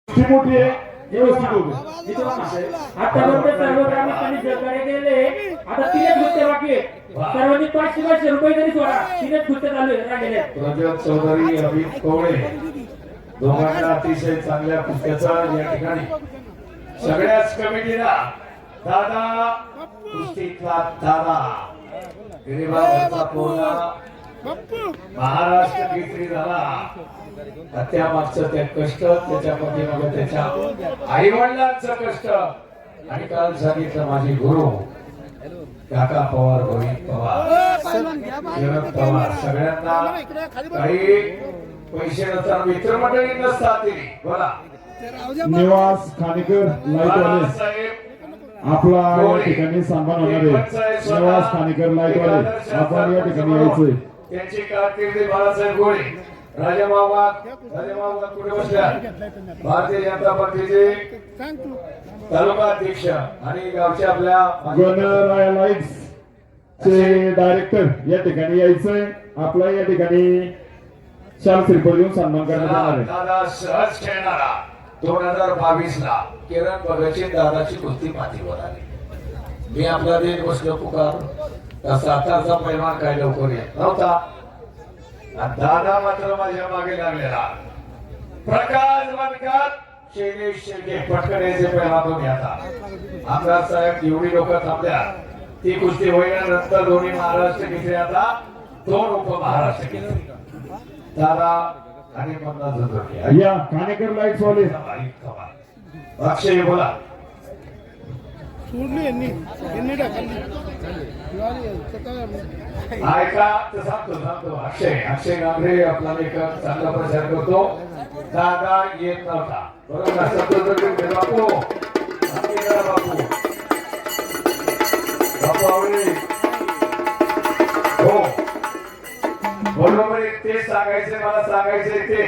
मोठी आहे व्यवस्थित होते इथे बघा, आतापर्यंत सर्व ग्रामस्थांनी सहकार्य केलेले आता 3 गुत्ते बाकी आहेत. सर्वांनी 500 रुपये तरी सोडा. 3 गुत्ते चालू आहेत राहिलेले आहेत. प्रज्वल चौधरी अमित कोवळे दोघांना अतिशय चांगल्या कुस्त्याचा या ठिकाणी सगळ्याच कमिटीला दादा कुस्तीतला दादा गिरीबाबचा पोरगा महाराष्ट्र केसरी झाला. त्यामागचं ते कष्ट त्याच्या पाठीमागे त्याच्या आई वडिलांचं कष्ट आणि काल सांगितलं माझे गुरु काका पवार रोहित पवार शरद पवार सगळ्यांना काही पैसे नसतात मित्रमंडळी नसतात बोला निवास खानेकर लाईटवाले साहेब आपला या ठिकाणी सन्मान होणार आहे. निवास खानेकर लाईटवाले आपण या ठिकाणी यायचंय. त्यांची कारकिर्दी बाळासाहेब गोळे राजामामा कुठे बसल्या भारतीय जनता पार्टीचे तालुका अध्यक्ष आणि गावच्या आपल्या गणराया लाईट्स चे डायरेक्टर या ठिकाणी यायचंय. आपला या ठिकाणी शाल श्रीफळ देऊन सन्मान करण्यात येणार आहे. दादा सहज खेळणारा 2022 ला किरण भगतची दादाची कुस्ती मातीवर आली. मी आपला देत बसलो पुकार सातारचा पैलवान काय लवकर येत नव्हता. दादा मात्र माझ्या मागे लागलेला प्रकाश बनकर शैलेश शेळके पटकण्याचे पैलवान आता आमदार साहेब एवढी लोक थांबल्या ती कुस्ती होईनंतर दोन्ही महाराष्ट्र केसरी आता 2 उपमहाराष्ट्र केसरी दादा आणि 50 जण या खानेकर लाईट्स वाले अक्षय बोला ऐका तर सांगतो अक्षय गांभीरे आपला एक चांगला प्रचार करतो. दादा येत नव्हता बरोबर बापू बापू आवडे हो बरोबर ते सांगायचे मला सांगायचे ते